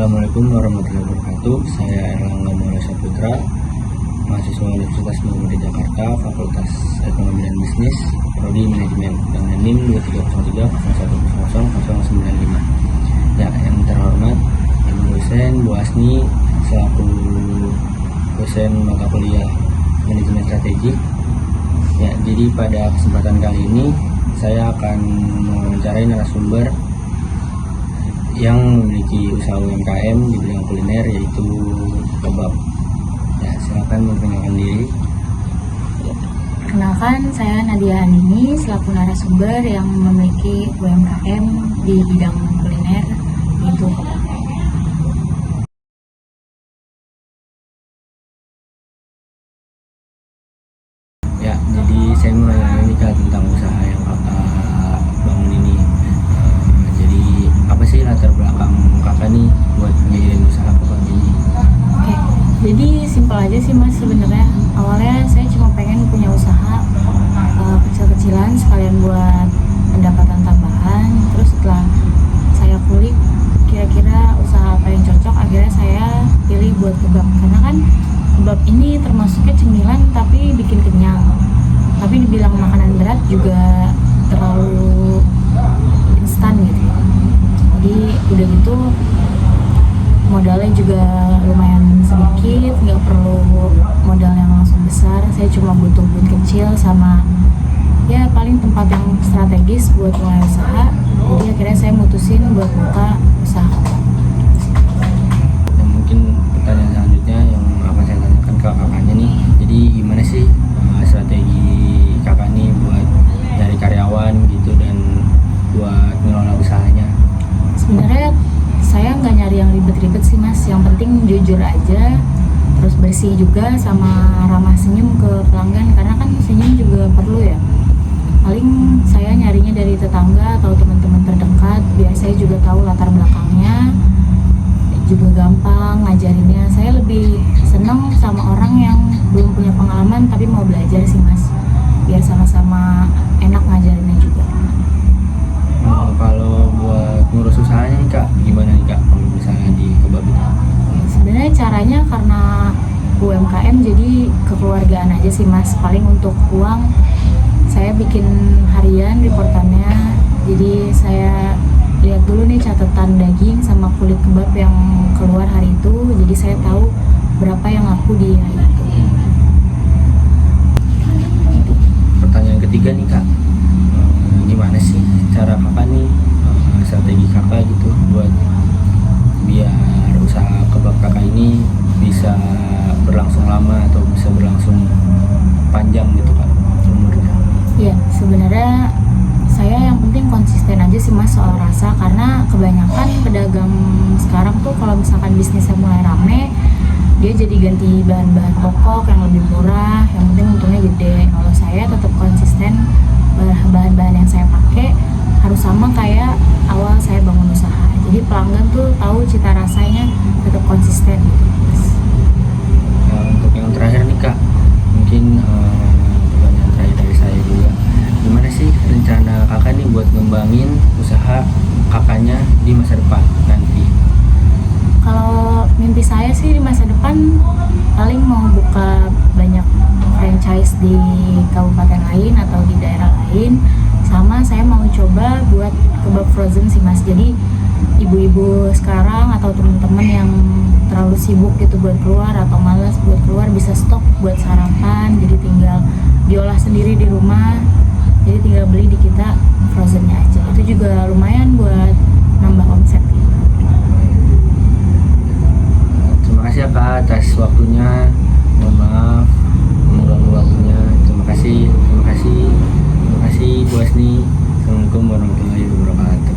Assalamualaikum warahmatullahi wabarakatuh. Saya Erlangga Maulana Saputra, mahasiswa Universitas Muhammadiyah Jakarta, Fakultas Ekonomi dan Bisnis, Prodi Manajemen, dengan NIM 230301000095. Ya, yang terhormat Ibu dosen Bu Asni selaku dosen mata kuliah Manajemen Strategik. Ya, jadi pada kesempatan kali ini saya akan mewawancarai narasumber yang memiliki usaha UMKM di bidang kuliner, yaitu kebab. Ya, silakan memperkenalkan diri. Perkenalkan, saya Nadia Anini selaku narasumber yang memiliki UMKM di bidang kuliner, yaitu kebab. Ya, jadi saya mulai nih Kak tentang usaha yang kakak bangun ini. Jadi apa sih latar belakang kakak nih buat ngejadiin usaha kebab ini? Oke, jadi simpel aja sih Mas sebenarnya. Awalnya saya cuma pengen punya usaha kecil-kecilan sekalian buat pendapatan tambahan. Terus setelah saya kulik kira-kira usaha apa yang cocok, akhirnya saya pilih buat kebab. Karena kan kebab ini termasuknya cemilan tapi bikin kenyang. Tapi dibilang makanan berat juga terlalu instan gitu. Jadi udah gitu modalnya juga lumayan sedikit, nggak perlu modal yang langsung besar. Saya cuma butuh booth kecil sama ya paling tempat yang strategis buat mulai usaha. Jadi akhirnya saya mutusin buat buka usaha. Dan mungkin pertanyaan selanjutnya yang akan saya tanyakan ke kakaknya nih, jadi gimana sih strategi kakak nih buat dari karyawan gitu dan buat ngelola usahanya? Sebenarnya saya nggak nyari yang ribet-ribet sih Mas, yang penting jujur aja, terus bersih juga sama ramah senyum ke pelanggan, karena kan senyum juga perlu ya. Paling saya nyarinya dari tetangga atau teman-teman terdekat, biar saya juga tahu latar belakangnya, juga gampang ngajarinnya. Saya lebih seneng sama orang yang belum punya pengalaman tapi mau belajar sih Mas, biar sama-sama enak ngajarinnya juga. Kalau buat ngurus usahanya nih Kak, gimana nih Kak kalau misalnya di kebab itu? Sebenarnya caranya karena UMKM jadi kekeluargaan aja sih Mas. Paling untuk uang saya bikin harian reportannya. Jadi saya lihat dulu nih catatan daging sama kulit kebab yang keluar hari itu. Jadi saya tahu berapa yang laku di hari itu. Pertanyaan ketiga nih Kak, gimana sih cara kakak nih, strategi kakak gitu buat biar usaha kebab kakak ini bisa berlangsung lama atau bisa berlangsung panjang gitu Kak umurnya? Ya sebenarnya saya yang penting konsisten aja sih Mas soal rasa, karena kebanyakan pedagang sekarang tuh kalau misalkan bisnisnya mulai rame, dia jadi ganti bahan-bahan pokok yang lebih murah, yang penting untungnya gede. Kalau saya tetap konsisten, bahan-bahan yang saya pakai harus sama kayak awal saya bangun usaha. Jadi pelanggan tuh tahu cita rasanya, tetap konsisten gitu. Nah, untuk yang terakhir nih Kak, mungkin pertanyaan terakhir dari saya juga, gimana sih rencana kakak nih buat ngembangin usaha kakaknya di masa depan nanti? Kalau mimpi saya sih di masa depan paling mau buka banyak franchise di kabupaten lain atau di daerah lain. Sama saya mau coba buat kebab frozen sih Mas. Jadi ibu-ibu sekarang atau teman-teman yang terlalu sibuk gitu buat keluar atau malas buat keluar, bisa stok buat sarapan. Jadi tinggal diolah sendiri di rumah. Jadi tinggal beli di kita frozennya aja. Itu juga lumayan buat nambah omset. Terima kasih ya Kak atas waktunya. Mohon maaf mengganggu waktunya. Terima kasih Bu Asni. Assalamualaikum warahmatullahi wabarakatuh.